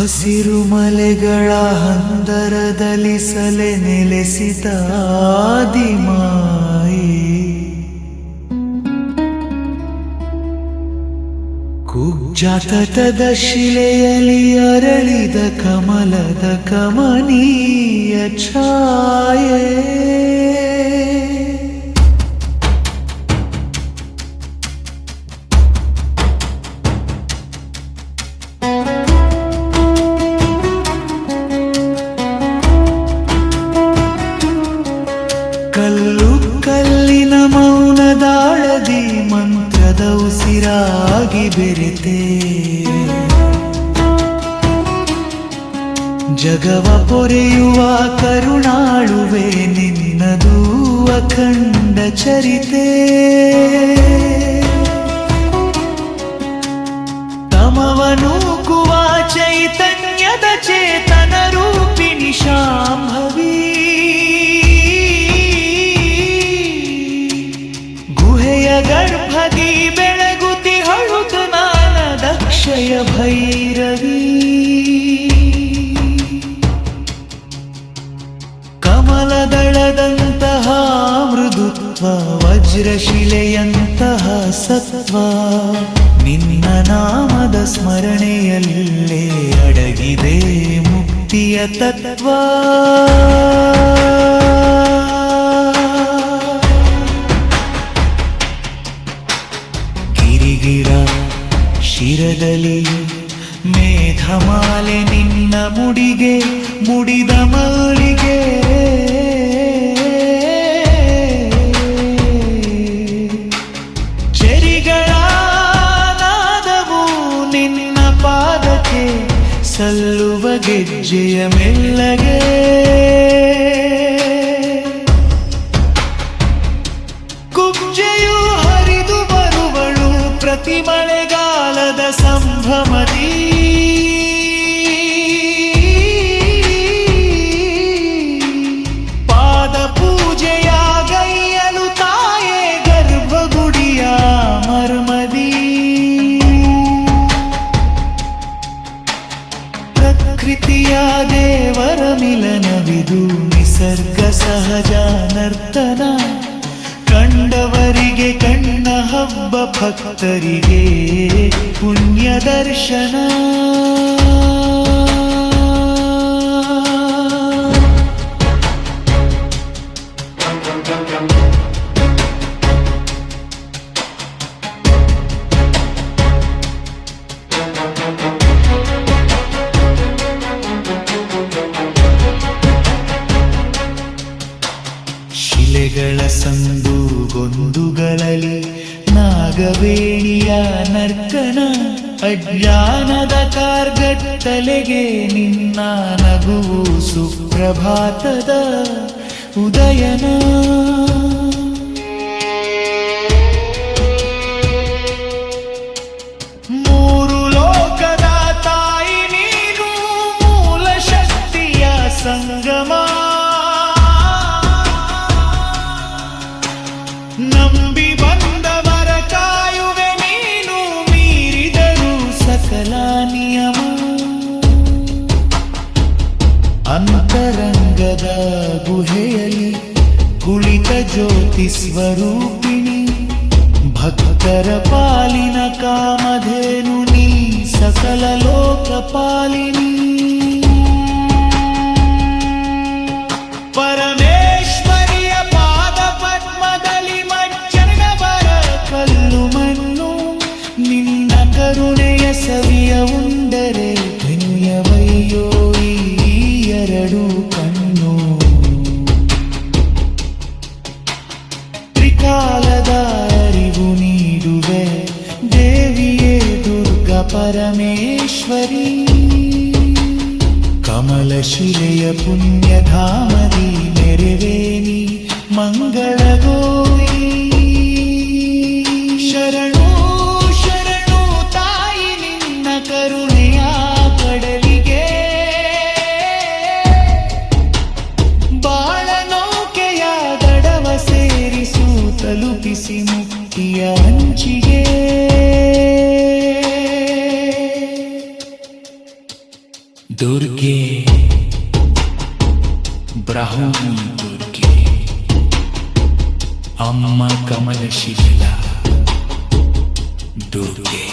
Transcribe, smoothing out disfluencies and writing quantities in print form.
ಹಸಿರು ಮಲೆಗಳ ಹಂದರದಲ್ಲಿ ಸಲೆ ನೆಲೆಸಿದ ಆದಿಮಾಯಿ ಕುಬ್ಜಾತಟದ ಶಿಲೆಯಲ್ಲಿ ಅರಳಿದ ಕಮಲದ ಕಮನೀಯ ಛಾಯೆ ಕಲ್ಲು ಕಲ್ಲಿನ ಮೌನದಾಳದಿ ಮಂತ್ರದ ಉಸಿರಾಗಿ ಬೆರೆತೆ ಜಗವ ಪೊರೆಯುವ ಕರುಣಾಳುವೆ ನಿನ್ನದು ಅಖಂಡ ಚರಿತೆ ತಮವನೂಕುವ ಚೈತನ್ಯದ ಚೇತನ ರೂಪಿಣಿ ಶಾಂಭವಿ ಗರ್ಭದಿ ಬೆಳಗುತಿ ಹಳುತು ನಾನ ದಕ್ಷಯ ಭೈರವಿ ಕಮಲದಳದಂತಹ ಮೃದುತ್ವ ವಜ್ರಶಿಲೆಯಂತಹ ಸತ್ವ ನಿನ್ನ ನಾಮದ ಸ್ಮರಣೆಯಲ್ಲೇ ಅಡಗಿದೆ ಮುಕ್ತಿಯ ತತ್ವ ಗಿರ ಶಿರದಲ್ಲಿ ಮೇಘಮಾಲೆ ನಿನ್ನ ಮುಡಿಗೆ ಮುಡಿದ ಮಲ್ಲಿಗೆ ಚೆರಿಗಳ ನಾದವು ನಿನ್ನ ಪಾದಕ್ಕೆ ಸಲ್ಲುವ ಗೆಜ್ಜೆಯ ಮೆಲ್ಲಗೆ ಕುಬ್ಜೆಯು ಹರಿದು ಬರುವಳು ಪ್ರತಿ ಮಳೆಗಾಲದ ಸಂಭ್ರಮದಿ ಪಾದ ಪೂಜೆಯ ಗೈಯಲು ತಾಯೇ ಗರ್ಭಗುಡಿಯ ಮರ್ಮದಿ ಪ್ರಕೃತಿಯ ದೇವರ ಮಿಲನವಿದು ನಿಸರ್ಗ ಸಹಜ ನರ್ತನ ಕಂಡವರಿಗೆ ಕಣ್ಣ ಹಬ್ಬ ಭಕ್ತರಿಗೆ ಪುಣ್ಯ ದರ್ಶನ ಶಿಲೆಗಳ ಸಂದು ಗೊಂದುಗಳಲ್ಲಿ ನಾಗವೇಣಿಯ ನರ್ತನ ಅಜ್ಞಾನದ ಕಾರ್ಗತ್ತಲೆಗೆ ನಿನ್ನ ನಗುವು ಸುಪ್ರಭಾತದ ಉದಯನ ಮೂರು ಲೋಕದ ತಾಯಿ ನೀನು ಮೂಲ ಶಕ್ತಿಯ ಸಂಗಮ ನಂಬಿ ಬಂದವರ ಕಾಯುವೆ ನೀನು ಮೀರಿದರು ಸಕಲ ನಿಯಮ ಅಂತರಂಗದ ಗುಹೆಯಲ್ಲಿ ಕುಳಿತ ಜ್ಯೋತಿ ಸ್ವರೂಪಿಣಿ ಭಕ್ತರ ಪಾಲಿನ ಕಾಮಧೇನು ನೀ ಸಕಲ ಲೋಕಪಾಲಿನಿ ಪರಮೇಶ್ವರಿಯ ಪಾದ ಪದ್ಮದಲ್ಲಿ ಮಜ್ಜನವರ ಕಲ್ಲು ಮಣ್ಣು ನಿನ್ನ ಕರುಣೆಯ ಸವಿಯ ಉಂಡರೆ ಧನ್ಯವಯ್ಯೋ ಈ ಎರಡು ಕಣ್ಣು ತ್ರಿಕಾಲದ ಅರಿವು ನೀಡುವೆ ದೇವಿಯೇ ದುರ್ಗಾ ಪರಮೇಶ್ವರಿ ಕಮಲಶಿಲೆಯ ಪುಣ್ಯಧಾಮದಿ ಮೆರೆವೇನಿ ಮಂಗಳ ಗೌರಿ ಶರಣು ಶರಣು ತಾಯಿ ನಿನ್ನ ಕರುಣೆಯ ಕಡಲಿಗೆ ಬಾಳ ನೌಕೆಯ ದಡವ ಸೇರಿಸು ತಲುಪಿಸಿ ಮುಕ್ತಿಯ ಅಂಚಿಗೆ ಬ್ರಾಹ್ಮಿ ದುರ್ಗೆ ಅಮ್ಮ ಕಮಲಶೀಲ ದುರ್ಗೆ